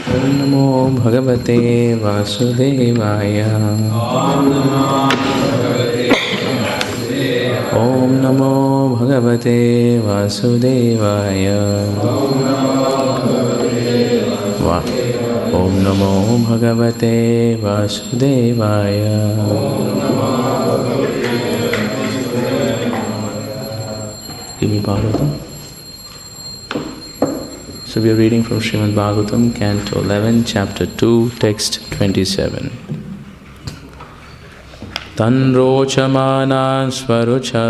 Om Namo Bhagavate Vasudevaya. Om Namo Bhagavate Vasudevaya. Om Namo Bhagavate Vasudevaya. Give me Bhagavatam. So we are reading from Srimad Bhagavatam, Canto 11, Chapter 2, Text 27. Tanrochamana Swarucha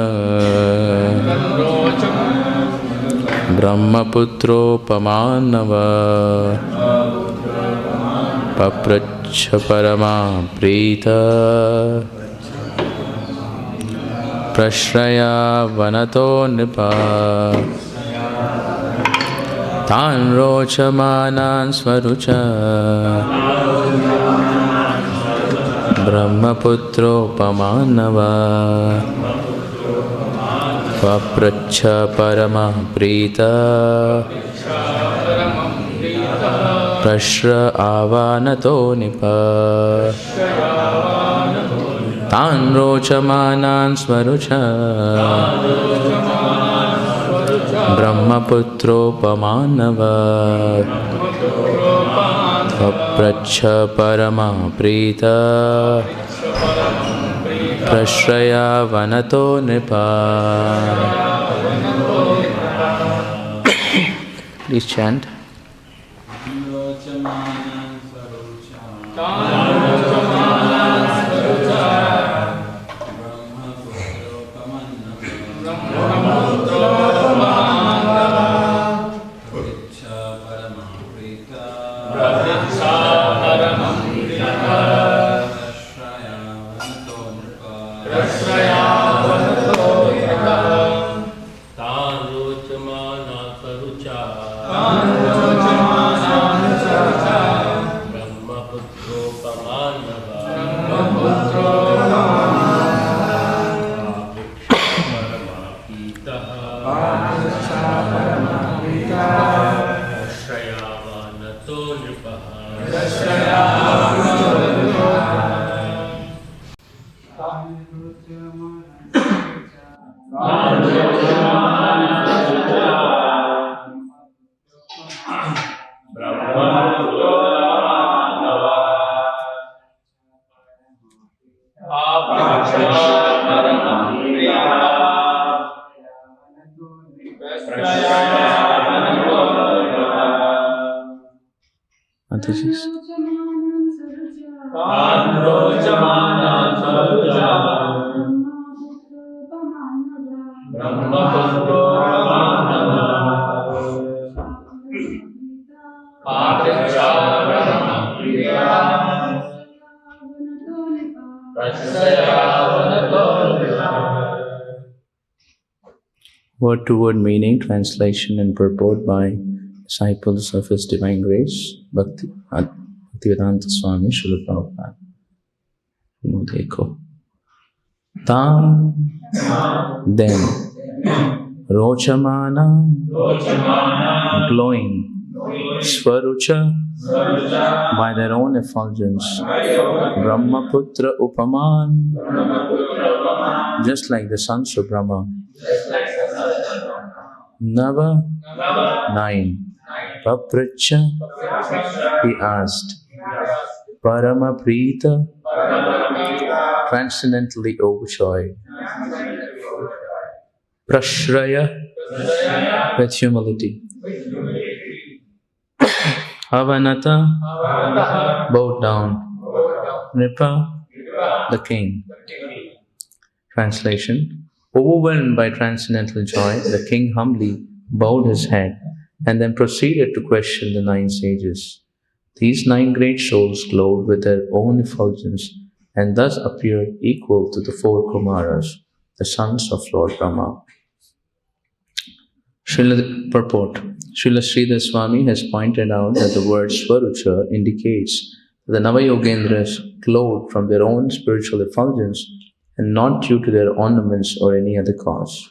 Brahmaputro Pamanava Papracha Parama Prita Prashraya Vanato Nipa Tanrochamana Swarucha Brahmaputro Pamanava Papracha Parama Prita Prashra Avanato Nipa Tanrochamana Swarucha Brahmaputro Pamanava Papracha Parama Prita Prashraya Vanato Nipa. Please chant. Word to word meaning, translation and purport by disciples of His Divine Grace, Bhaktivedanta Swami Srila Prabhupada. Dekho. Tam, then, Rochamana, glowing, Swarucha, by their own effulgence, Brahmaputra Upaman, just like the sons of Brahma. Nava, 9. Papracha, he asked. Parama Prita, transcendently overjoyed. Prashraya, with humility. Avanata, bowed down. Nipa, the king. Translation. Overwhelmed by transcendental joy, the king humbly bowed his head and then proceeded to question the 9 sages. These 9 great souls glowed with their own effulgence and thus appeared equal to the 4 Kumaras, the sons of Lord Brahma. Purport. Srila Sridhar Swami has pointed out that the word Swarucha indicates that the Navayogendras glowed from their own spiritual effulgence and not due to their ornaments or any other cause.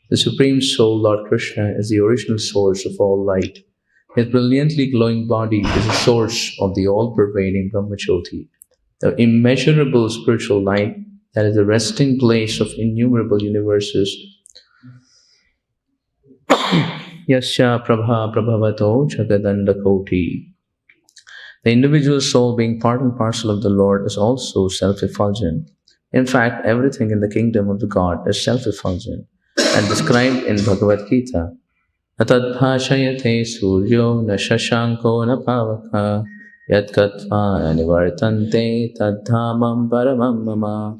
The Supreme Soul, Lord Krishna, is the original source of all light. His brilliantly glowing body is a source of the all-pervading Brahmajyoti, the immeasurable spiritual light that is the resting place of innumerable universes. Yasya Prabha Prabhavato Jagadandakoti. The individual soul, being part and parcel of the Lord, is also self-effulgent. In fact, everything in the kingdom of the God is self-effulgent and described in Bhagavad Gita. Atadbhashayate suryo na shashanko na pavaka yat katva anivartante tadhamam paramam mama.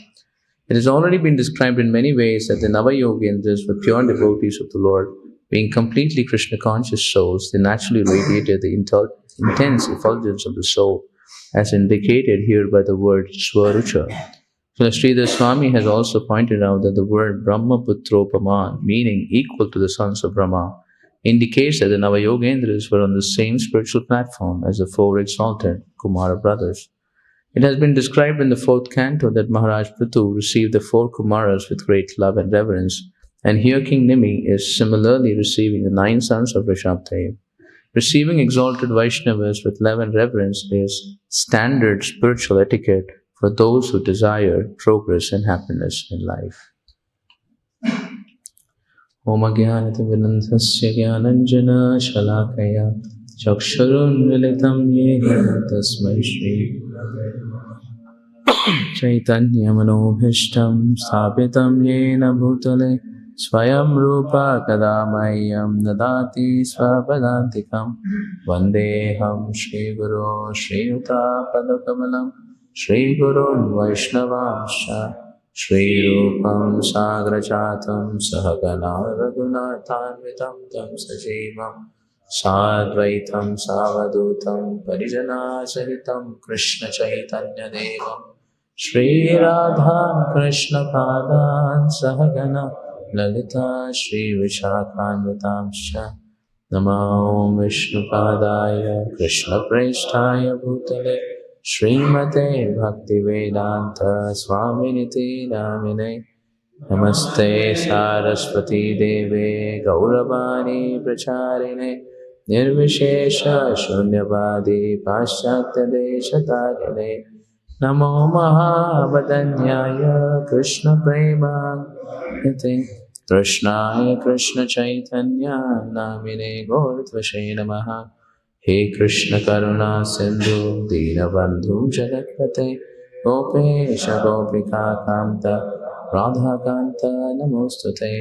It has already been described in many ways that the Navayogendras were pure devotees of the Lord. Being completely Krishna-conscious souls, they naturally radiated the intense effulgence of the soul, as indicated here by the word Swarucha. Sridhar Swami has also pointed out that the word Brahmaputropaman, meaning equal to the sons of Brahma, indicates that the Navayogendras were on the same spiritual platform as the four exalted Kumara brothers. It has been described in the fourth canto that Maharaj Prithu received the four Kumaras with great love and reverence, and here King Nimi is similarly receiving the 9 sons of Rishabdev. Receiving exalted Vaishnavas with love and reverence is standard spiritual etiquette for those who desire progress and happiness in life. Om Agyanati Vinandhasya Gyananjana Shalakaya Chakshurun Militam Yena Tasmai Shri Chaitanya Manobhishtam Sthapitam Yena Bhutale Swayam Rupa Kadamayam Dadati Swapadantikam Vandeham Shri Guru Shri Yuta Padakamalam Shri Gurun Vaishnavamsha Shri Rupam Sagrajatam Sahagana Raghunathanvitam Tam Sajivam Sadvaitam Savadutam Parijana Sahitam Krishna Chaitanya Devam Shri Radha Krishna Padan Sahagana Lalita Shri Vishakhanvitamsha Namo Vishnu Padaya Krishna Presthaya Bhutale Srimate Bhakti Vedanta Swaminiti Namine Namaste Saraswati Deve Gauravani Pracharine Nirvishesha Shunyavadi Paschatya Deshatarine Namo Mahavadanyaya Krishna Prema Yate Krishnaya Krishna Chaitanya Namine Gauratvashe Namaha He Krishna Karuna Sindhu Dinabandhu Jagatpate Gopesha Gopika Kanta Radha Kanta Namostute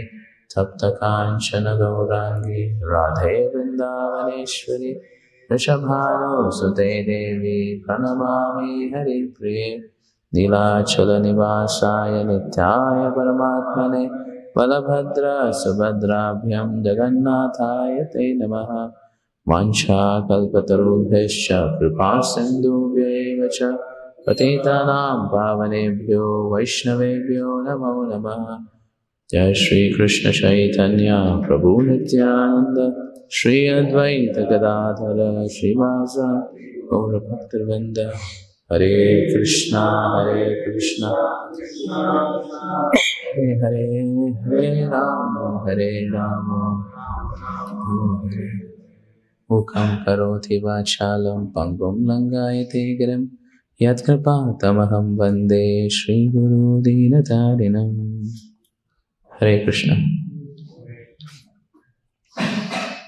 Tapta Kanchana Gaurangi Radhe Vrindavaneshwari Rishabhano Sute Devi Pranamami Hari Priye Nilachala Nivasaya Nityaya Paramatmane Balabhadra Subhadrabhyam Jagannathaya Te Namaha Mancha kalpatarubhesha kripa sindhubhya cha patitanam pavanebhyo vaishnavebhyo namo namah. Jai Shri Krishna Chaitanya Prabhu Nityananda Shri Advaita Gadadhara Srivasa Gaura Bhaktivinoda Hare Krishna Hare Hare Hare Rama Hare Mukam karoti vachalam pangum langayate girim yat kripatamaham vande Shri Guru Dinatarinam. Hare Krishna.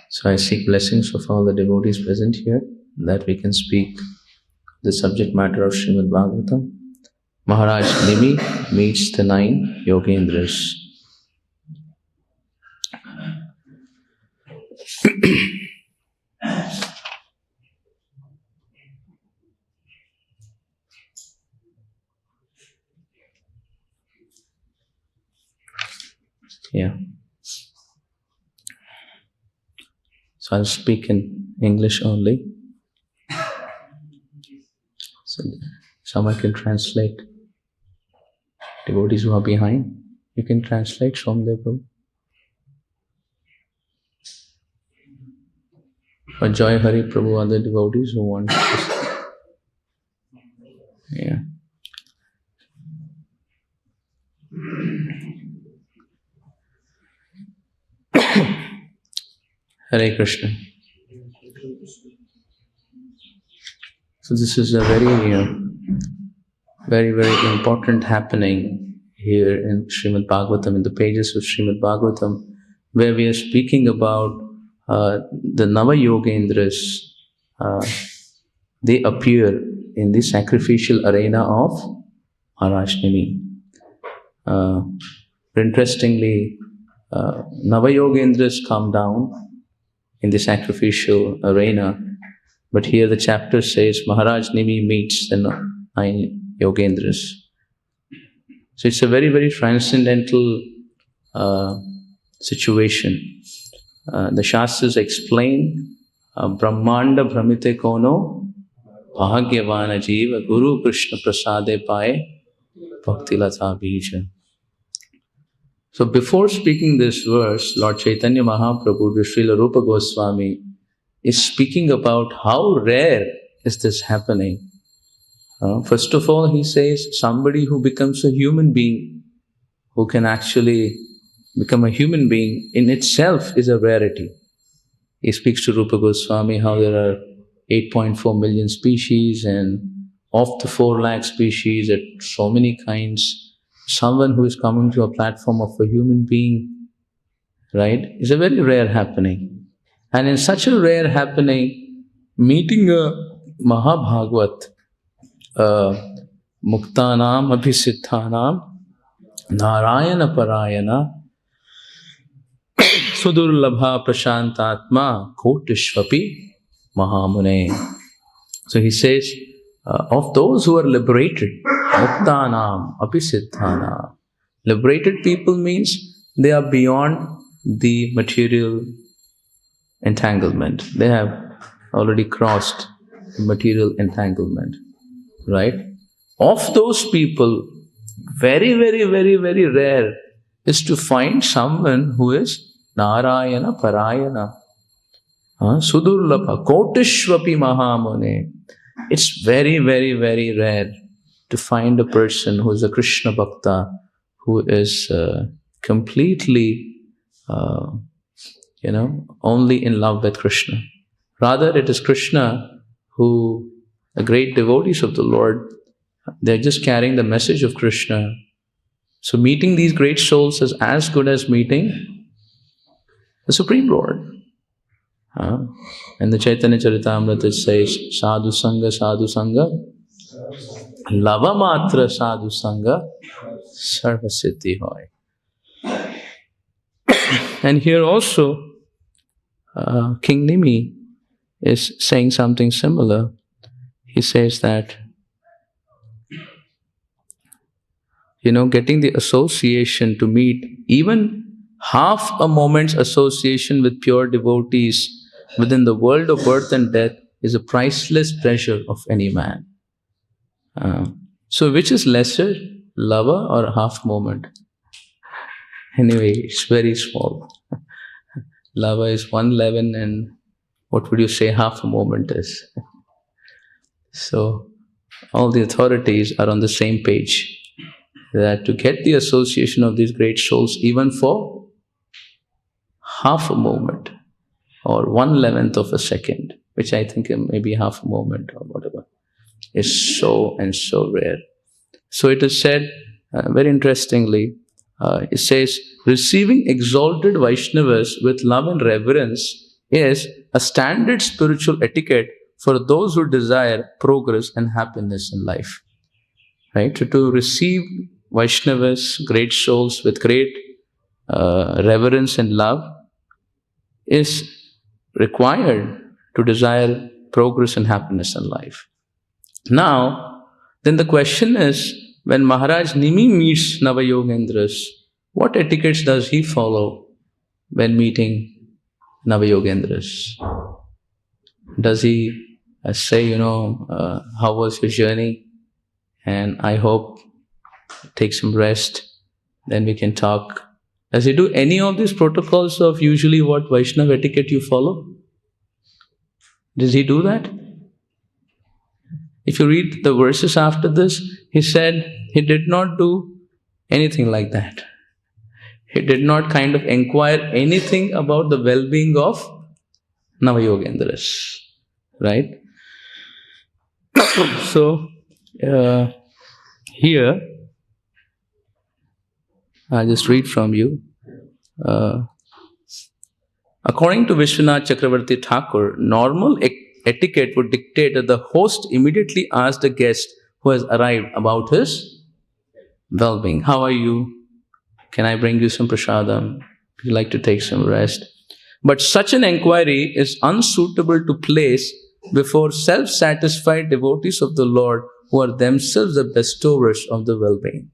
So I seek blessings of all the devotees present here that we can speak the subject matter of Srimad Bhagavatam. Maharaj Nimi meets the 9 Yogendras. Yeah. So I'll speak in English only. So someone can translate. Devotees who are behind, you can translate Somdev Prabhu. Or Joy Hari Prabhu, other devotees who want to. Yeah. Hare Krishna. So this is a very, very important happening here in Srimad Bhagavatam, in the pages of Srimad Bhagavatam, where we are speaking about the Nava Yogendras. They appear in the sacrificial arena of Maharaj Nimi. Interestingly, Nava Yogendras come down in the sacrificial arena, but here the chapter says Maharaj Nimi meets the 9 Yogendras. So it's a very, very transcendental situation. The Shastras explain Brahmanda Brahmite Kono Bhagyavana Jiva Guru Krishna Prasade Paye Bhakti Latha Bija. So before speaking this verse, Lord Chaitanya Mahaprabhu, Srila Rupa Goswami, is speaking about how rare is this happening. First of all, he says somebody who becomes a human being, who can actually become a human being in itself is a rarity. He speaks to Rupa Goswami how there are 8.4 million species, and of the 4 lakh species, there are so many kinds. Someone who is coming to a platform of a human being, right, is a very rare happening. And in such a rare happening, meeting a Mahabhagavat, Muktanam Abhisiddhanam Narayana Parayana Sudurlabha Prashantatma Kotishvapi Mahamune. So he says, of those who are liberated, Muktanam Abhisiddhanam. Liberated people means they are beyond the material entanglement. They have already crossed the material entanglement. Right? Of those people, very, very, very, very rare is to find someone who is Narayana Parayana. Sudurlabha, Kotishvapi Mahamune. It's very, very, very rare to find a person who is a Krishna Bhakta, who is completely, only in love with Krishna. Rather, it is Krishna who, the great devotees of the Lord, they're just carrying the message of Krishna. So meeting these great souls is as good as meeting the Supreme Lord. And the Chaitanya Charitamrita it says, Sadhu Sangha, Lava Matra Sadhu Sangha, Sarva Siddhi Hoy. And here also, King Nimi is saying something similar. He says that, getting the association to meet even half a moment's association with pure devotees within the world of birth and death is a priceless treasure of any man. So which is lesser, lava or half moment? Anyway, it's very small. Lava is 1/11 and what would you say half a moment is? So all the authorities are on the same page, that to get the association of these great souls even for half a moment or 1/11 of a second, which I think may be half a moment or whatever, is so and so rare. So it is said, very interestingly, it says, receiving exalted Vaishnavas with love and reverence is a standard spiritual etiquette for those who desire progress and happiness in life. Right? To receive Vaishnavas, great souls with great reverence and love is required to desire progress and happiness in life. Now, then the question is, when Maharaj Nimi meets Navayogendras, what etiquettes does he follow when meeting Navayogendras? Does he say, how was your journey? And I hope take some rest, then we can talk. Does he do any of these protocols of usually what Vaishnava etiquette you follow? Does he do that? If you read the verses after this, he said he did not do anything like that. He did not kind of inquire anything about the well-being of Navayogendras. Right? So, here, I'll just read from you. According to Vishwanath Chakravarti Thakur, normal etiquette would dictate that the host immediately asks the guest who has arrived about his well-being. How are you? Can I bring you some prasadam? Would you like to take some rest? But such an inquiry is unsuitable to place before self-satisfied devotees of the Lord who are themselves the bestowers of the well-being.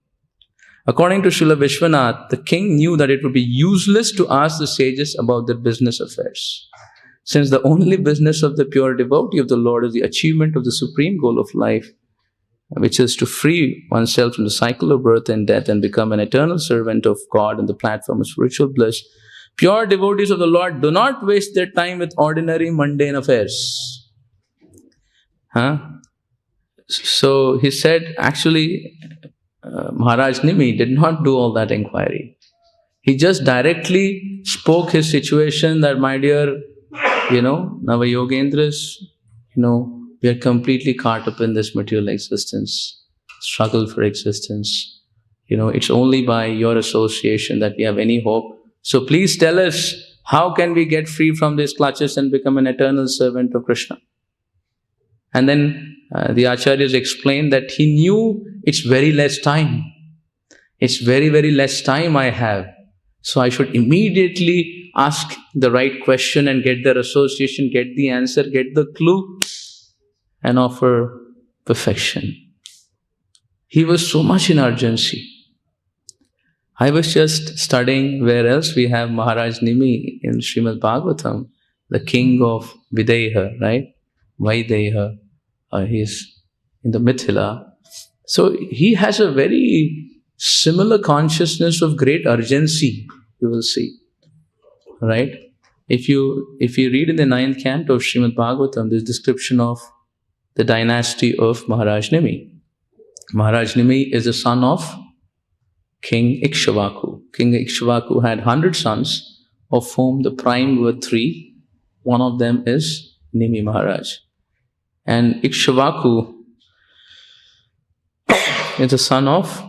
According to Srila Vishwanath, the king knew that it would be useless to ask the sages about their business affairs, since the only business of the pure devotee of the Lord is the achievement of the supreme goal of life, which is to free oneself from the cycle of birth and death and become an eternal servant of God on the platform of spiritual bliss. Pure devotees of the Lord do not waste their time with ordinary mundane affairs. So he said, actually, Maharaj Nimi did not do all that inquiry. He just directly spoke his situation that, my dear, Navayogendras, we are completely caught up in this material existence, struggle for existence. It's only by your association that we have any hope. So please tell us, how can we get free from these clutches and become an eternal servant of Krishna? And then the acharyas explained that he knew it's very less time. It's very, very less time I have. So I should immediately ask the right question and get their association, get the answer, get the clue, and offer perfection. He was so much in urgency. I was just studying where else we have Maharaj Nimi in Srimad Bhagavatam, the king of Videha, right? Vaideha. He's in the Mithila. So he has a very similar consciousness of great urgency, you will see. Right? If you read in the 9th canto of Srimad Bhagavatam, this description of the dynasty of Maharaj Nimi. Maharaj Nimi is the son of King Ikshvaku. King Ikshvaku had 100 sons, of whom the prime were 3. One of them is Nimi Maharaj. And Ikshvaku is the son of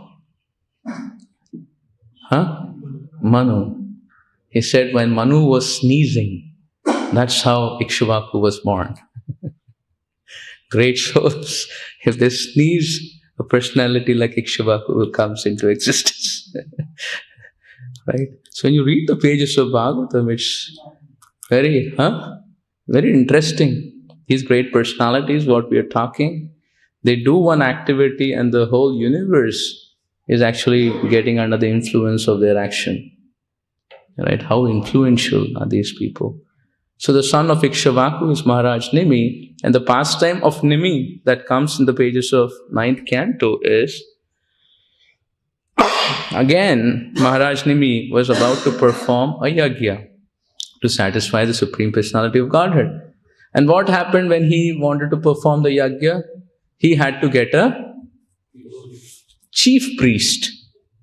Manu. He said when Manu was sneezing, that's how Ikshvaku was born. Great souls, if they sneeze, a personality like Ikshvaku comes into existence. Right? So when you read the pages of Bhagavatam, it's very interesting. These great personalities, what we are talking, they do one activity and the whole universe is actually getting under the influence of their action. Right? How influential are these people? So the son of Ikshvaku is Maharaj Nimi, and the pastime of Nimi that comes in the pages of 9th canto is, again, Maharaj Nimi was about to perform a yajna to satisfy the Supreme Personality of Godhead. And what happened when he wanted to perform the yajna? He had to get a chief priest,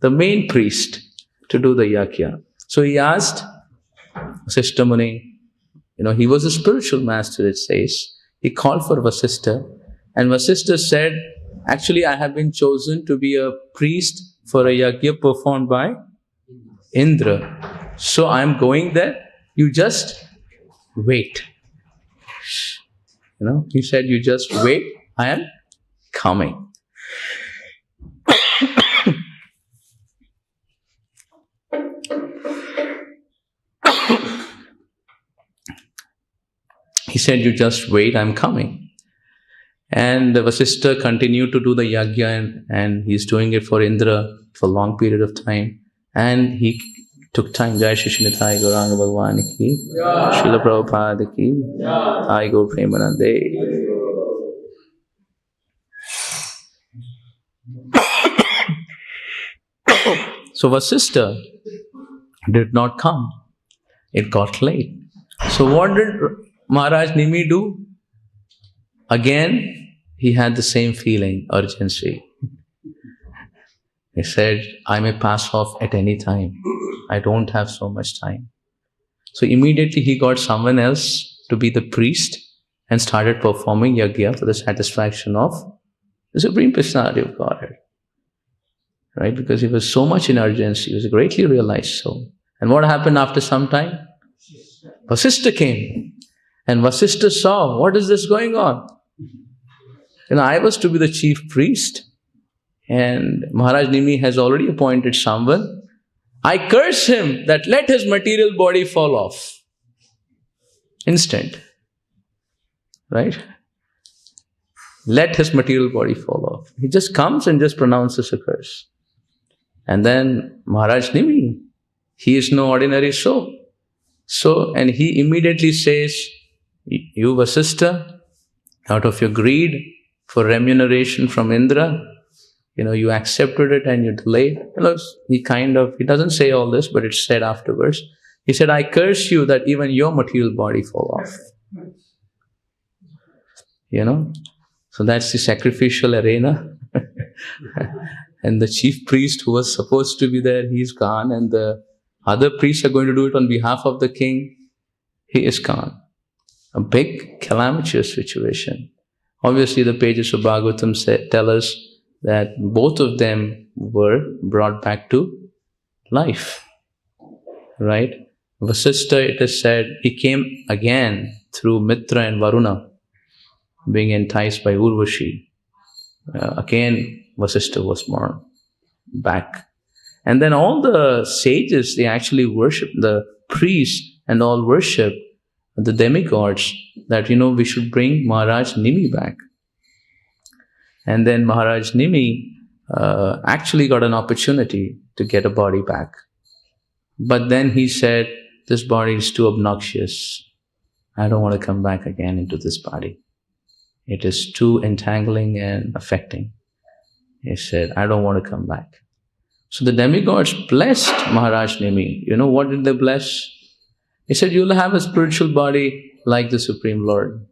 the main priest, to do the yajna. So he asked Vasishtha Muni, he was a spiritual master, it says. He called for Vasishtha, and Vasishtha said, actually I have been chosen to be a priest for a yajna performed by Indra. So I am going there, you just wait. He said, you just wait, I am coming. He said, you just wait, I'm coming. And the Vasishtha continued to do the yajna, and he's doing it for Indra for a long period of time. And he took time. Jai Shri Nithai Gauranga Bhagwan ki, Srila Prabhupada ki, Thai Gaur Premanande. So Vasishtha did not come. It got late. So what did Maharaj Nimi do? Again, he had the same feeling, urgency. He said, I may pass off at any time. I don't have so much time. So immediately he got someone else to be the priest, and started performing yajna for the satisfaction of the Supreme Personality of Godhead. Right? Because he was so much in urgency, he was a greatly realized soul. And what happened after some time? Vasishtha came. And Vasishtha saw, what is this going on? I was to be the chief priest, and Maharaj Nimi has already appointed someone. I curse him that let his material body fall off. Instant. Right? Let his material body fall off. He just comes and just pronounces a curse. And then Maharaj Nimi, he is no ordinary soul. And he immediately says, you Vasishtha, out of your greed for remuneration from Indra, you accepted it and you delayed. He doesn't say all this, but it's said afterwards. He said, I curse you that even your material body fall off. So that's the sacrificial arena. And the chief priest who was supposed to be there, he's gone. And the other priests are going to do it on behalf of the king. He is gone. A big calamitous situation. Obviously, the pages of Bhagavatam tell us that both of them were brought back to life. Right? Vasishtha, it is said, he came again through Mitra and Varuna, being enticed by Urvashi. Again, Vasishtha was born back. And then all the sages, they actually worship, the priests and all worship the demigods, that, we should bring Maharaj Nimi back. And then Maharaj Nimi actually got an opportunity to get a body back. But then he said, this body is too obnoxious. I don't want to come back again into this body. It is too entangling and affecting. He said, I don't want to come back. So the demigods blessed Maharaj Nimi. What did they bless? He said, you'll have a spiritual body like the Supreme Lord.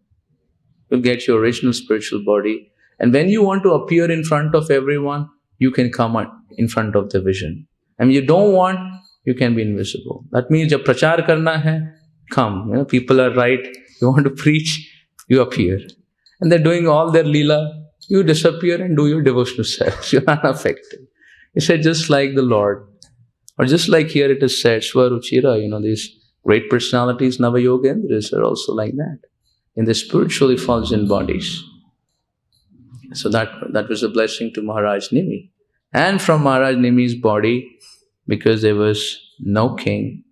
You'll get your original spiritual body. And when you want to appear in front of everyone, you can come in front of the vision. And when you don't want, you can be invisible. That means, jab prachar karna hai, come. People are right. You want to preach, you appear. And they're doing all their leela. You disappear and do your devotional service. You're unaffected. He said, just like the Lord. Or just like here it is said, Swaruchira, these great personalities, Navayogendras, are also like that. In the spiritual effulgent bodies. So that was a blessing to Maharaj Nimi. And from Maharaj Nimi's body, because there was no king,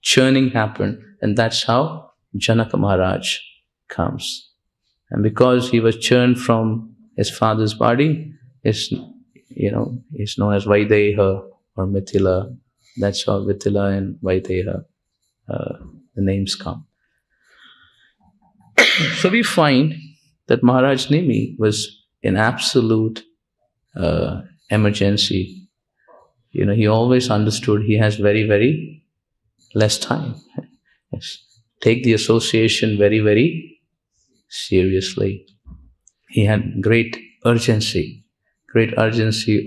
churning happened. And that's how Janaka Maharaj comes. And because he was churned from his father's body, is known as Vaideha or Mithila. That's how Mithila and Vaideha, the names come. So we find that Maharaj Nimi was in absolute emergency. He always understood he has very, very less time. Yes. Take the association very, very seriously. He had great urgency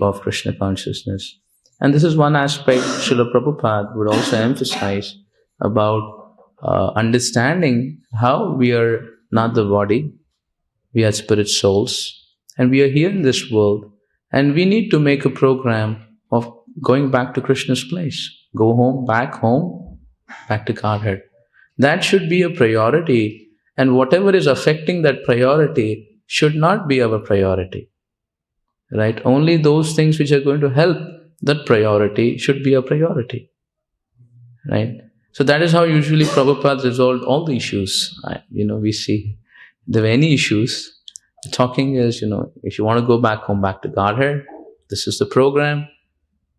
of Krishna consciousness. And this is one aspect Srila Prabhupada would also emphasize about understanding how we are not the body, we are spirit souls, and we are here in this world, and we need to make a program of going back to Krishna's place. Go home, back to Godhead. That should be a priority, and whatever is affecting that priority should not be our priority. Right? Only those things which are going to help that priority should be a priority. Right? So that is how usually Prabhupada resolved all the issues. We see there were any issues. The talking is, if you want to go back home, back to Godhead, this is the program.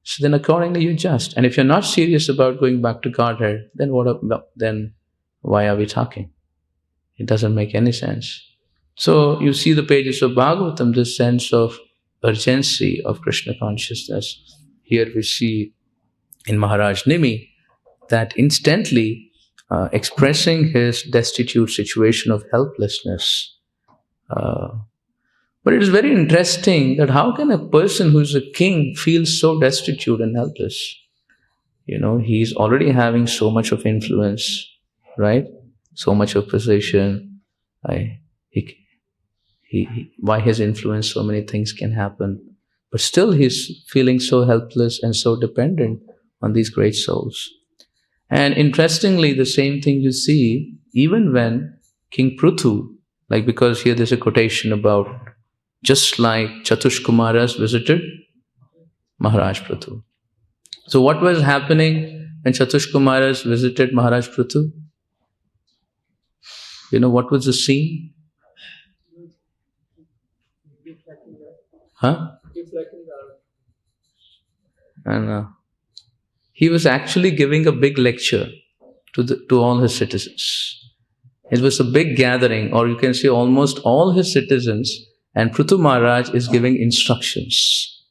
So then accordingly you adjust. And if you're not serious about going back to Godhead, then why are we talking? It doesn't make any sense. So you see the pages of Bhagavatam, this sense of urgency of Krishna consciousness. Here we see in Maharaj Nimi that instantly expressing his destitute situation of helplessness. But it is very interesting that how can a person who is a king feel so destitute and helpless? He's already having so much of influence, right? So much of position. By his influence, so many things can happen. But still, he's feeling so helpless and so dependent on these great souls. And interestingly, the same thing you see even when King Prithu, because here there's a quotation about just like Chatush Kumaras visited Maharaj Prithu. So what was happening when Chatush Kumaras visited Maharaj Prithu? What was the scene? And he was actually giving a big lecture to all his citizens. It was a big gathering, or you can say almost all his citizens, and Prithu Maharaj is giving instructions,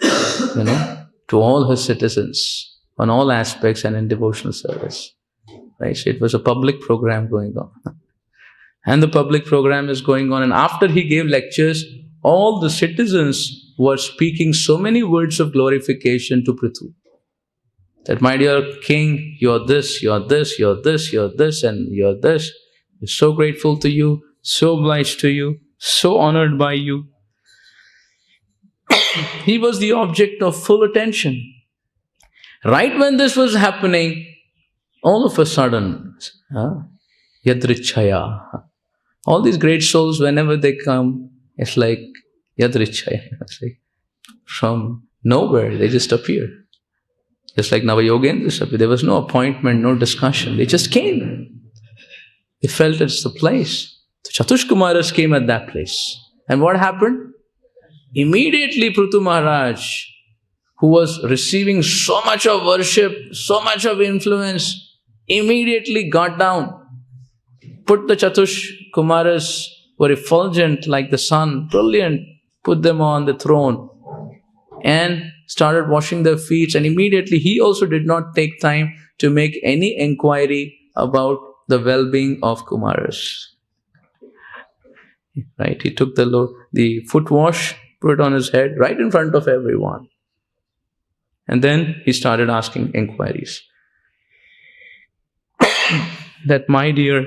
to all his citizens on all aspects and in devotional service. Right? So it was a public program going on. And the public program is going on, and after he gave lectures, all the citizens were speaking so many words of glorification to Prithu. That, my dear king, you're this, you're this, you're this, you're this, and you're this. We're so grateful to you, so obliged to you, so honored by you. He was the object of full attention. Right when this was happening, all of a sudden, Yadrichaya. All these great souls, whenever they come, it's like Yadrichaya. It's like from nowhere, they just appear. Just like Navayogendras appeared. There was no appointment, no discussion. They just came. They felt it's the place. So Chatush Kumaras came at that place. And what happened? Immediately Prithu Maharaj, who was receiving so much of worship, so much of influence, immediately got down, put the Chatush Kumaras, were effulgent like the sun, brilliant, put them on the throne and started washing their feet. And immediately he also did not take time to make any inquiry about the well-being of Kumaras. Right? He took the foot wash, put it on his head right in front of everyone. And then he started asking inquiries. That, my dear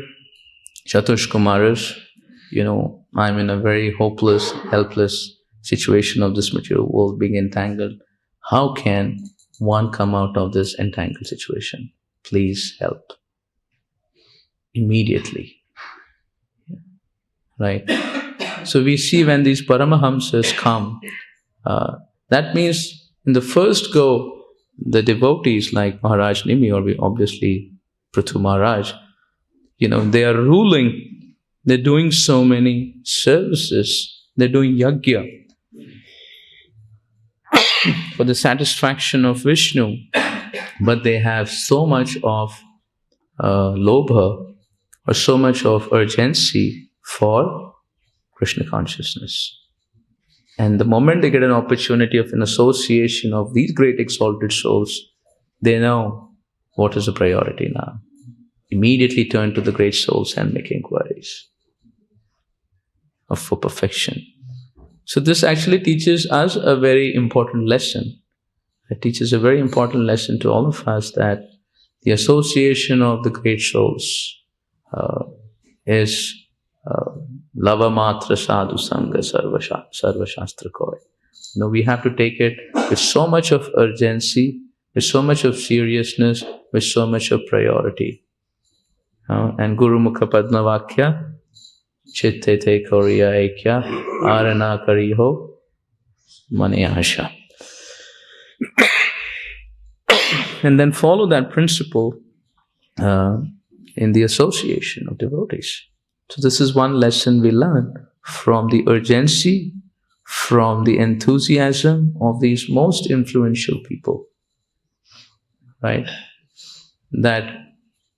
Chatush Kumaras, I'm in a very hopeless, helpless situation of this material world being entangled. How can one come out of this entangled situation? Please help. Immediately. Right? So we see when these Paramahamsas come, that means in the first go, the devotees like Maharaj Nimi, or obviously Prithu Maharaj, they are ruling, they're doing so many services, they're doing yajna for the satisfaction of Vishnu, but they have so much of lobha or so much of urgency for Krishna consciousness. And the moment they get an opportunity of an association of these great exalted souls, they know what is the priority now. Immediately turn to the great souls and make inquiries for perfection. So this actually teaches us a very important lesson. It teaches a very important lesson to all of us, that the association of the great souls is lava matra sadhu sangha sarva shastra koi. We have to take it with so much of urgency, with so much of seriousness, with so much of priority. And Guru Mukha Padma Vakya, Chitte te Koriya Ekya, Arana Kariho, Manayasha. And then follow that principle in the association of devotees. So this is one lesson we learn from the urgency, from the enthusiasm of these most influential people. Right? That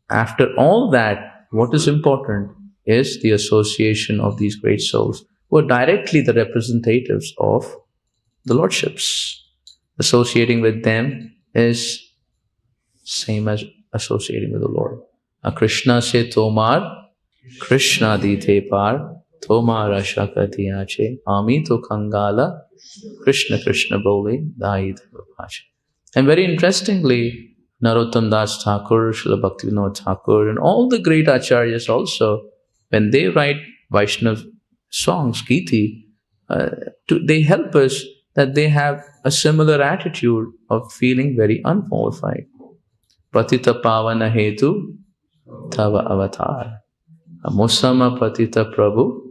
after all that, what is important is the association of these great souls who are directly the representatives of the lordships. Associating with them is same as associating with the Lord. Krishna se tomar, Krishna di te par, tomar ashakati ache, ami to kangala, Krishna Krishna bole, dai bhaja. And very interestingly, Narottam Das Thakur, Srila Bhaktivinoda Thakur, and all the great acharyas also, when they write Vaishnav songs, Giti, they help us that they have a similar attitude of feeling very unqualified. Patita pavana hetu tava avatar. Musama patita prabhu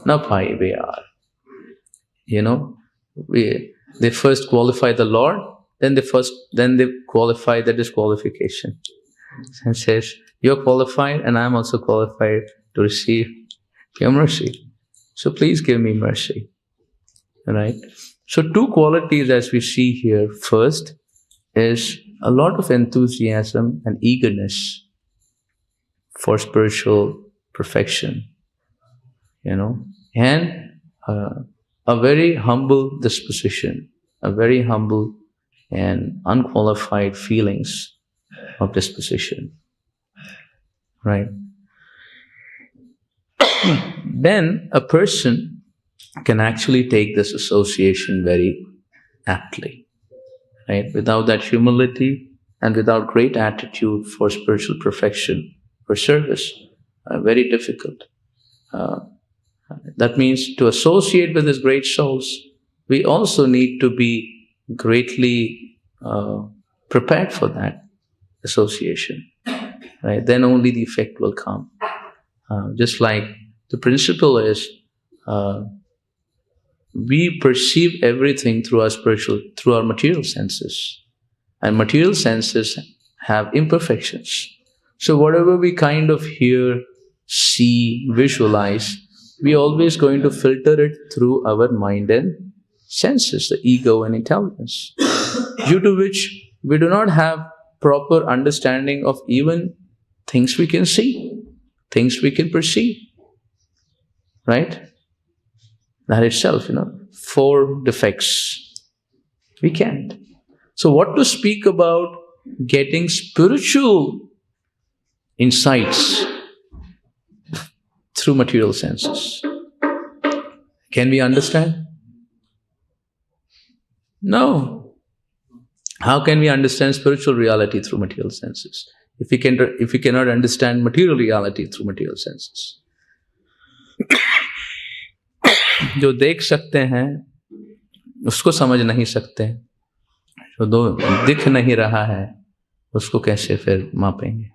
na pai beyar. They first qualify the Lord, then they qualify the disqualification. And says, you're qualified and I'm also qualified to receive your mercy. So please give me mercy. Right? So two qualities as we see here. First is a lot of enthusiasm and eagerness for spiritual perfection. And a very humble disposition, a very humble and unqualified feelings of disposition. Right? Then a person can actually take this association very aptly. Right? Without that humility and without great attitude for spiritual perfection, for service, very difficult. That means to associate with these great souls, we also need to be greatly prepared for that association. Right? Then only the effect will come. Just like the principle is, we perceive everything through our material senses. And material senses have imperfections. So whatever we kind of hear, see, visualize, we're always going to filter it through our mind and senses, the ego and intelligence, due to which we do not have proper understanding of even things we can see, things we can perceive. Right? That itself, 4 defects. We can't. So what to speak about getting spiritual insights through material senses? Can we understand? No. How can we understand spiritual reality through material senses? If we cannot understand material reality through material senses. जो देख सकते हैं उसको समझ नहीं सकते, जो दिख नहीं रहा है उसको कैसे फिर मापेंगे?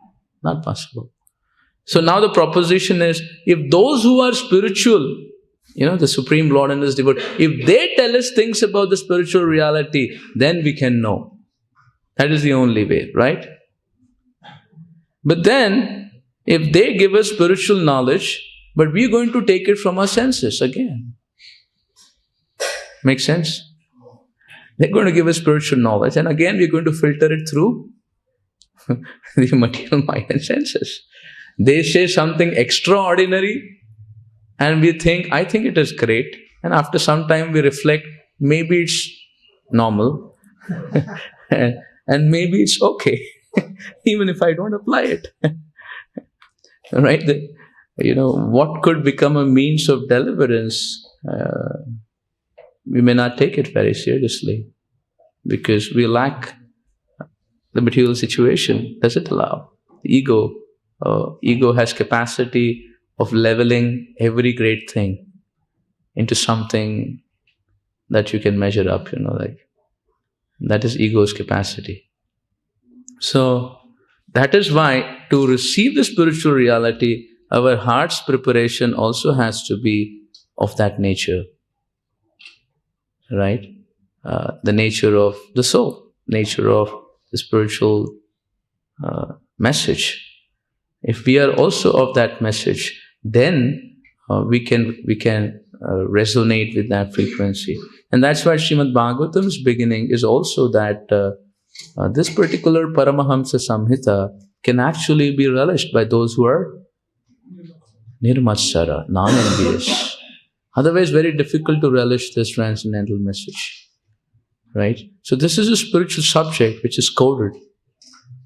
Not possible. So now the proposition is, if those who are spiritual, the Supreme Lord and His devotees, if they tell us things about the spiritual reality, then we can know. That is the only way, right? But then, if they give us spiritual knowledge, but we are going to take it from our senses again. Make sense? They're going to give us spiritual knowledge, and again we're going to filter it through the material mind and senses. They say something extraordinary, and we think, I think it is great, and after some time we reflect, maybe it's normal, and maybe it's okay, even if I don't apply it. Right? What could become a means of deliverance, we may not take it very seriously because we lack the material situation. Does it allow? The ego has capacity of leveling every great thing into something that you can measure up, that is ego's capacity. So that is why to receive the spiritual reality, our heart's preparation also has to be of that nature. Right? The nature of the soul, nature of the spiritual message. If we are also of that message, then we can resonate with that frequency. And that's why Srimad Bhagavatam's beginning is also that this particular Paramahamsa Samhita can actually be relished by those who are nirmatsara, non-envious. Otherwise, very difficult to relish this transcendental message. Right? So this is a spiritual subject which is coded.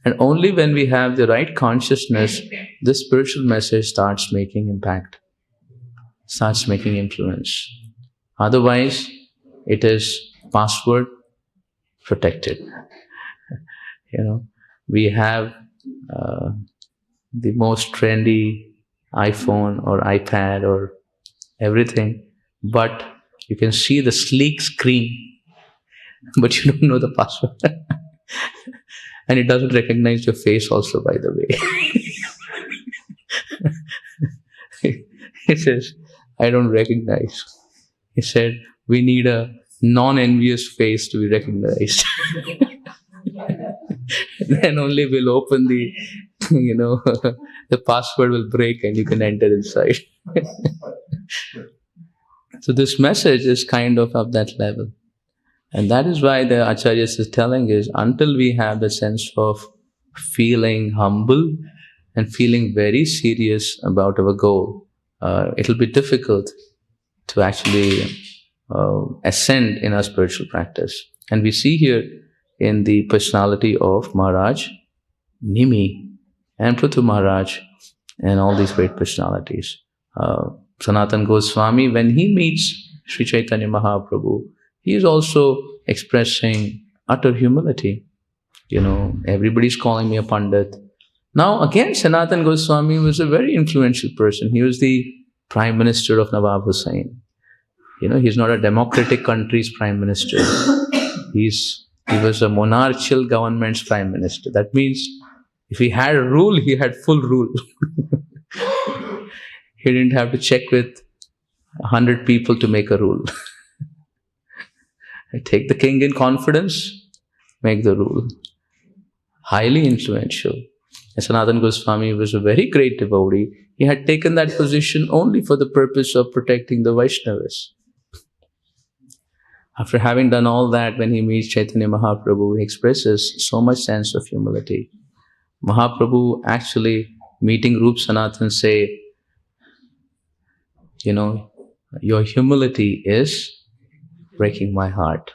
And only when we have the right consciousness, this spiritual message starts making impact, starts making influence. Otherwise, it is password protected. We have the most trendy iPhone or iPad or everything, but you can see the sleek screen, but you don't know the password. And it doesn't recognize your face also, by the way. He says, I don't recognize. He said, we need a non-envious face to be recognized. Then only we'll open the, the password will break and you can enter inside. So this message is kind of that level. And that is why the Acharyas is telling is, until we have the sense of feeling humble and feeling very serious about our goal, it'll be difficult to actually ascend in our spiritual practice. And we see here in the personality of Maharaj, Nimi, and Prithu Maharaj, and all these great personalities. Sanatana Goswami, when he meets Sri Chaitanya Mahaprabhu, he is also expressing utter humility. Everybody's calling me a Pandit. Now again, Sanatana Goswami was a very influential person. He was the Prime Minister of Nawab Hussain. He's not a democratic country's Prime Minister. He was a monarchical government's Prime Minister. That means if he had a rule, he had full rule. He didn't have to check with 100 people to make a rule. Take the king in confidence, make the rule. Highly influential. Sanatana Goswami was a very great devotee. He had taken that position only for the purpose of protecting the Vaishnavas. After having done all that, when he meets Chaitanya Mahaprabhu, he expresses so much sense of humility. Mahaprabhu actually, meeting Rup Sanatan, say, your humility is breaking my heart.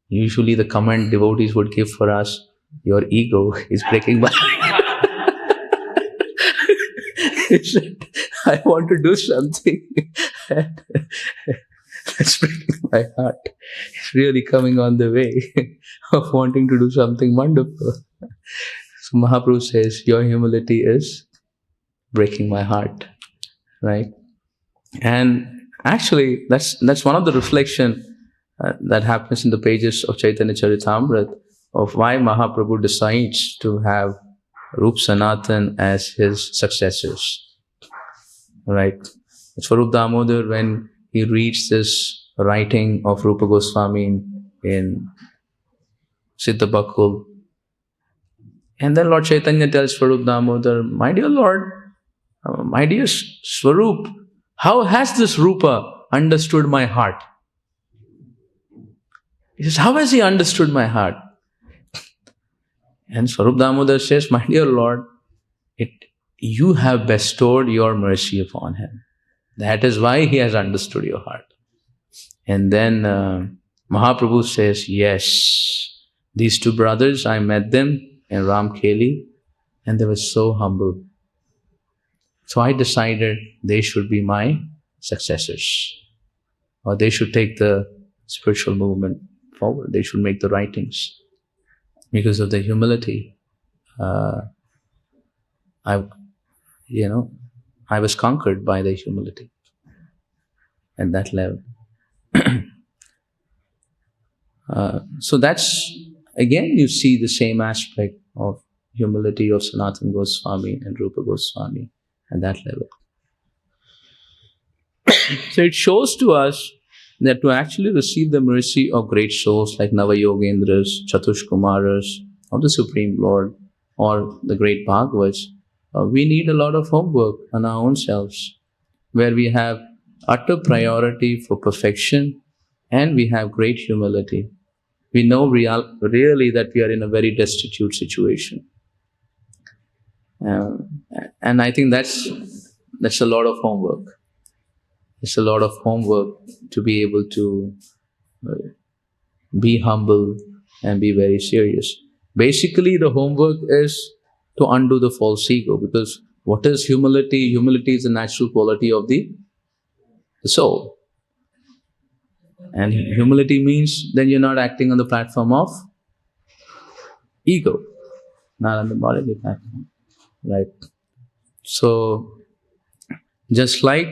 Usually the comment devotees would give for us, your ego is breaking my heart. He said, I want to do something. That's breaking my heart. It's really coming on the way of wanting to do something wonderful. So Mahaprabhu says, your humility is breaking my heart. Right? And actually, that's one of the reflection that happens in the pages of Chaitanya Charitamrita of why Mahaprabhu decides to have Rup Sanatan as his successors. Right? Swarup Damodar, when he reads this writing of Rupa Goswami in Siddha Bakul, and then Lord Chaitanya tells Swarup Damodar, my dear Lord, my dear Swarup, how has this Rupa understood my heart? He says, how has he understood my heart? And Swarup Damodar says, my dear Lord, you have bestowed your mercy upon him. That is why he has understood your heart. And then Mahaprabhu says, yes, these two brothers, I met them in Ramkeli and they were so humble. So I decided they should be my successors, or they should take the spiritual movement forward. They should make the writings. Because of the humility, I was conquered by the humility at that level. So that's, again, you see the same aspect of humility of Sanatana Goswami and Rupa Goswami at that level. So it shows to us that to actually receive the mercy of great souls like Navayogendras, Chatushkumaras, of the Supreme Lord, or the great Bhagavats, we need a lot of homework on our own selves, where we have utter priority for perfection and we have great humility. We know really that we are in a very destitute situation. And I think that's a lot of homework. It's a lot of homework to be able to be humble and be very serious. Basically, the homework is to undo the false ego, because what is humility? Humility is the natural quality of the soul. And humility means then you're not acting on the platform of ego, not on the bodily platform, right? So, just like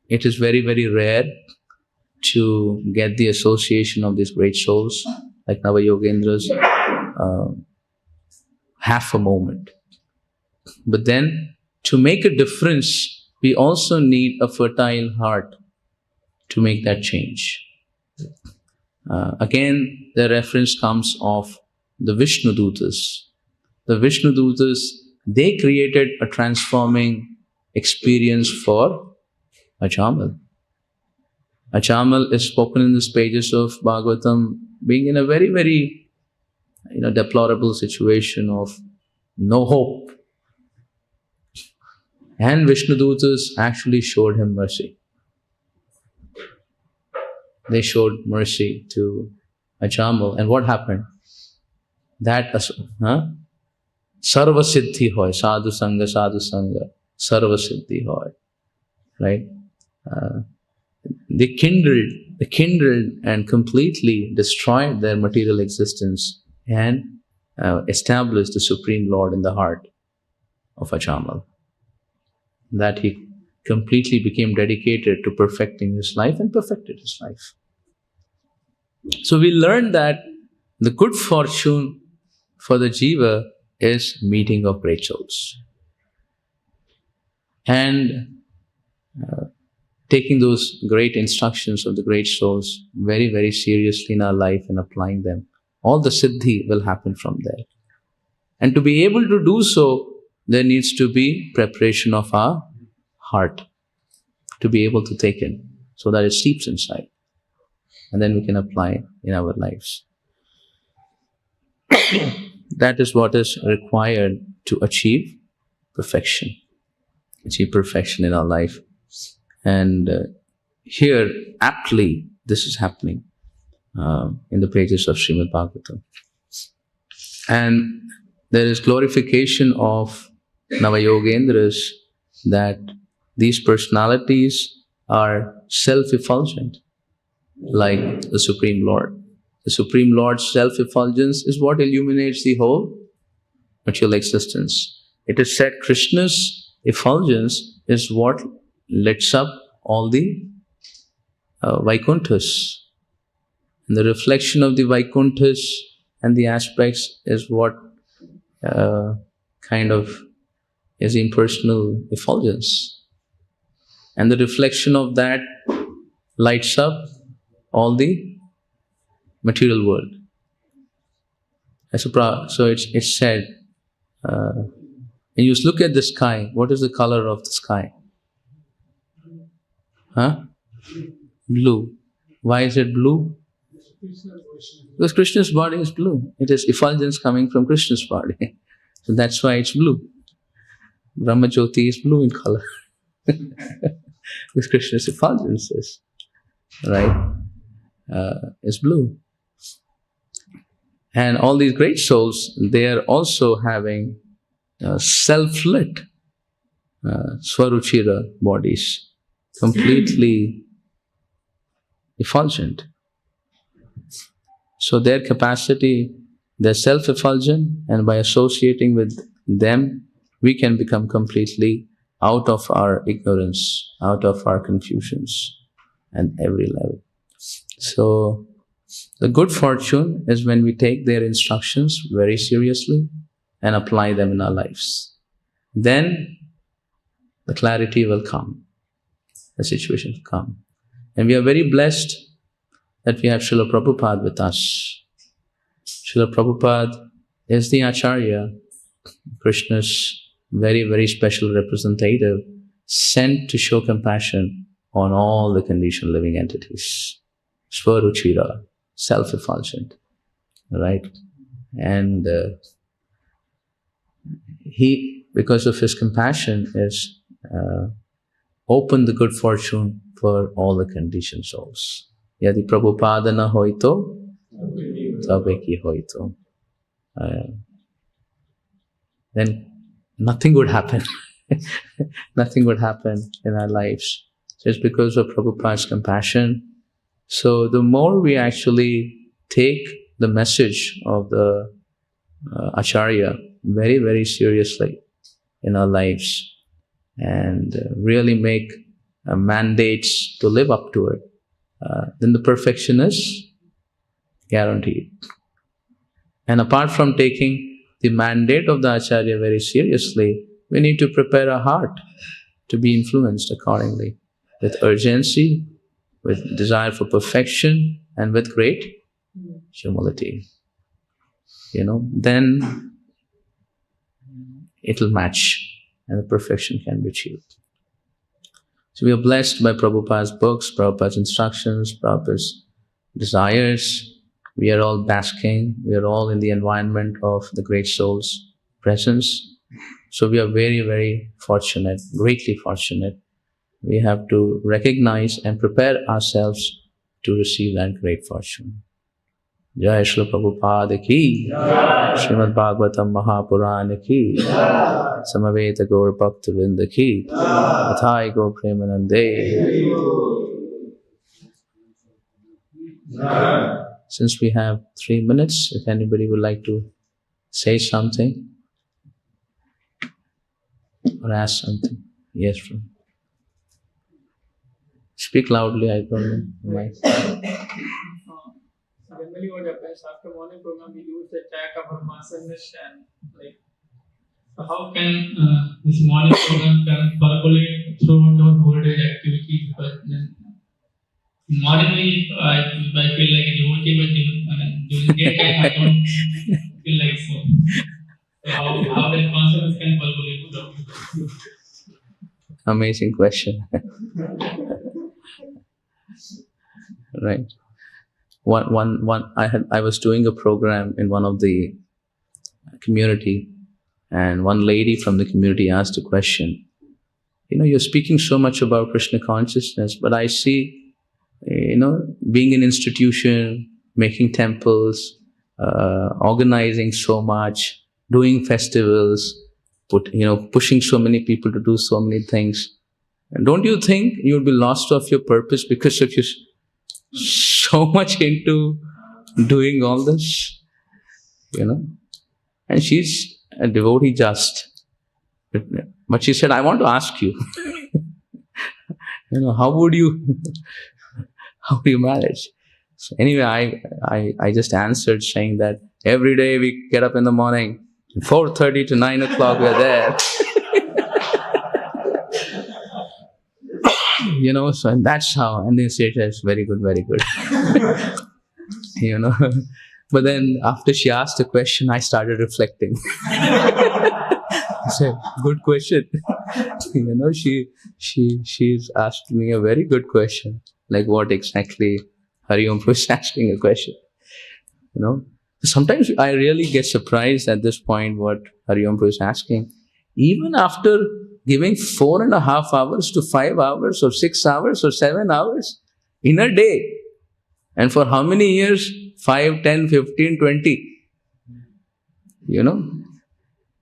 it is very, very rare to get the association of these great souls, like Navayogendras, half a moment. But then, to make a difference, we also need a fertile heart to make that change. Again, the reference comes of the Vishnu Dutas. The Vishnu Dutas, they created a transforming experience for Ajamal. Ajamal is spoken in these pages of Bhagavatam being in a very, very deplorable situation of no hope. And Vishnu Dutas actually showed him mercy. They showed mercy to Ajamal. And what happened? That Sarva Siddhi hoy, sadhu sanga, Sarva Siddhi hoy. Right? They kindled and completely destroyed their material existence and established the Supreme Lord in the heart of Ajamal. That he completely became dedicated to perfecting his life and perfected his life. So we learned that the good fortune for the jiva is meeting of great souls. And taking those great instructions of the great souls very, very seriously in our life and applying them, all the siddhi will happen from there. And to be able to do so, there needs to be preparation of our heart to be able to take it, so that it steeps inside. And then we can apply it in our lives. That is what is required to achieve perfection. Achieve perfection in our life. And here, aptly, this is happening in the pages of Srimad Bhagavatam. And there is glorification of Navayogendras, that these personalities are self-effulgent, like the Supreme Lord. The Supreme Lord's self-effulgence is what illuminates the whole material existence. It is said Krishna's effulgence is what lights up all the Vaikunthas. And the reflection of the Vaikunthas and the aspects is what kind of is impersonal effulgence. And the reflection of that lights up all the material world. So it's said, and you look at the sky, what is the color of the sky? Blue. Why is it blue? Because Krishna's body is blue. It is effulgence coming from Krishna's body. So that's why it's blue. Brahma Jyoti is blue in color. Because Krishna's effulgence is, right, is blue. And all these great souls, they are also having self-lit Swaruchira bodies, completely effulgent. So their capacity, they're self-effulgent, and by associating with them, we can become completely out of our ignorance, out of our confusions, and every level. So the good fortune is when we take their instructions very seriously and apply them in our lives. Then the clarity will come, the situation will come. And we are very blessed that we have Srila Prabhupada with us. Srila Prabhupada is the Acharya, Krishna's very, very special representative, sent to show compassion on all the conditioned living entities. Swaruchira, self-effulgent, right? And he, because of his compassion, is opened the good fortune for all the conditioned souls. Yadi Prabhupada na hoito, tabe ki hoito. Then nothing would happen. Nothing would happen in our lives. Just because of Prabhupada's compassion. So the more we actually take the message of the Acharya very, very seriously in our lives, and really make mandates to live up to it, then the perfection is guaranteed. And apart from taking the mandate of the Acharya very seriously, we need to prepare our heart to be influenced accordingly, with urgency, with desire for perfection, and with great humility. Then it'll match and the perfection can be achieved. So we are blessed by Prabhupada's books, Prabhupada's instructions, Prabhupada's desires. We are all basking. We are all in the environment of the great soul's presence. So we are very, very fortunate, greatly fortunate. We have to recognize and prepare ourselves to receive that great fortune. Jai Shri Prabhupada ki, Srimad Bhagavatam Mahapurana ki, Samaveta Gaur Bhakta Vrinda ki, Athai Gaur Premanande. Since we have 3 minutes, if anybody would like to say something or ask something. Yes, Prabhu. Speak loudly, I don't know. Generally what happens after morning program, we use the track of our master's and so how can this morning program can percolate throughout our whole day activities? Because then morning I feel like a devotee, but during daytime I don't feel like so. So how that consciousness can percolate throughout? Amazing question. Right. I was doing a program in one of the community, and one lady from the community asked a question. You're speaking so much about Krishna consciousness, but I see, being an institution, making temples, organizing so much, doing festivals, pushing so many people to do so many things. And don't you think you'll be lost of your purpose because of your so much into doing all this? And she's a devotee just. But she said, I want to ask you, how would you manage? So anyway, I just answered saying that every day we get up in the morning, 4:30 to 9 o'clock we're there. So and that's how, and they say that's very good, very good. But then after she asked the question, I started reflecting. I said, good question. She's asked me a very good question. Like what exactly Hari-Om was asking a question. Sometimes I really get surprised at this point what Hari-Om was asking. Even after giving 4.5 hours to 5 hours or 6 hours or 7 hours in a day. And for how many years? 5, 10, 15, 20.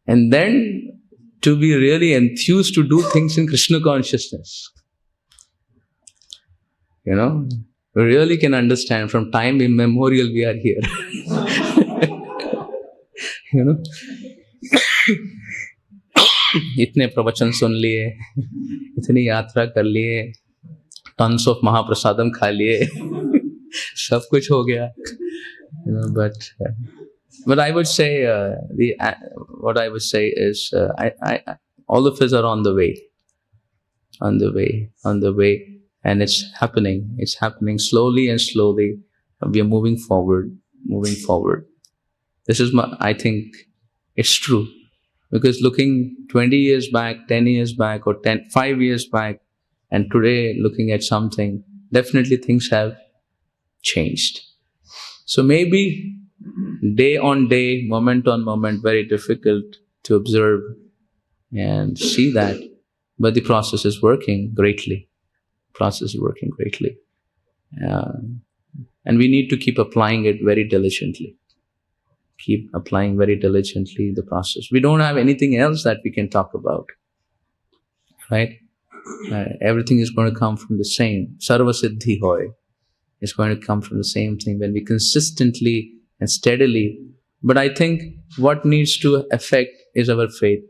And then to be really enthused to do things in Krishna consciousness. We really can understand from time immemorial we are here. इतने प्रवचन सुन लिए, इतनी यात्रा कर लिए, tons of mahaprasadam खा लिए, सब कुछ हो गया. But I would say what I would say is all of us are on the way, and it's happening slowly and slowly. We are moving forward. This is I think it's true. Because looking 20 years back, 10 years back, or 5 years back, and today looking at something, definitely things have changed. So maybe day on day, moment on moment, very difficult to observe and see that, but the process is working greatly. And we need to keep applying it very diligently. Keep applying very diligently the process. We don't have anything else that we can talk about, right? Everything is going to come from the same. Sarva Siddhi Hoy is going to come from the same thing when we consistently and steadily. But I think what needs to affect is our faith.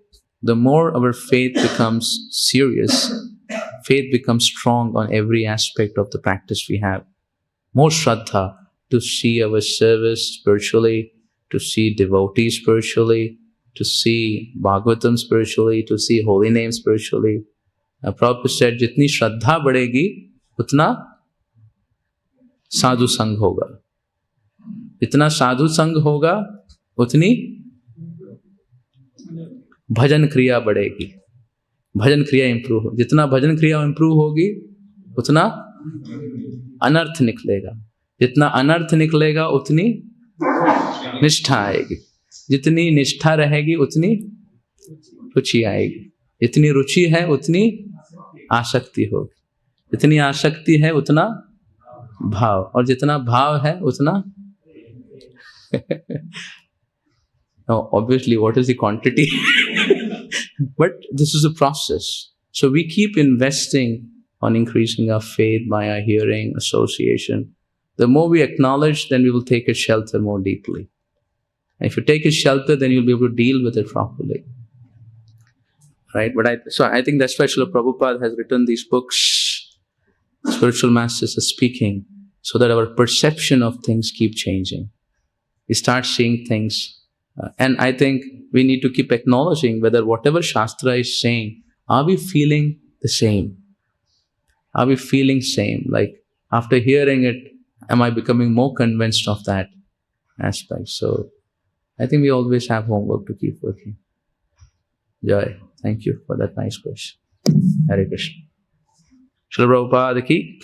the more our faith becomes serious, faith becomes strong on every aspect of the practice we have. More Shraddha to see our service spiritually, to see devotees spiritually, to see Bhagavatam spiritually, to see holy name spiritually. Prabhupada said, jitni Shraddha badegi, utna sadhu sang hoga. Jitna sadhu sang hoga, utni भजन क्रिया बढ़ेगी, भजन क्रिया improve हो, जितना भजन क्रिया improve होगी उतना अनर्थ निकलेगा, जितना अनर्थ निकलेगा उतनी निष्ठा आएगी, जितनी निष्ठा रहेगी उतनी रुचि आएगी, जितनी रुचि है उतनी आसक्ति होगी, जितनी आसक्ति है उतना भाव, और जितना भाव है उतना Now, obviously, what is the quantity? But this is a process. So we keep investing on increasing our faith by our hearing, association. The more we acknowledge, then we will take its shelter more deeply. And if you take its shelter, then you'll be able to deal with it properly. Right? But I think that's why Srila Prabhupada has written these books. Spiritual masters are speaking so that our perception of things keep changing. We start seeing things. And I think we need to keep acknowledging whether whatever Shastra is saying, are we feeling the same? Are we feeling same? Like after hearing it, am I becoming more convinced of that aspect? So I think we always have homework to keep working. Jai, thank you for that nice question. Hare Krishna. Srila Prabhupada ki.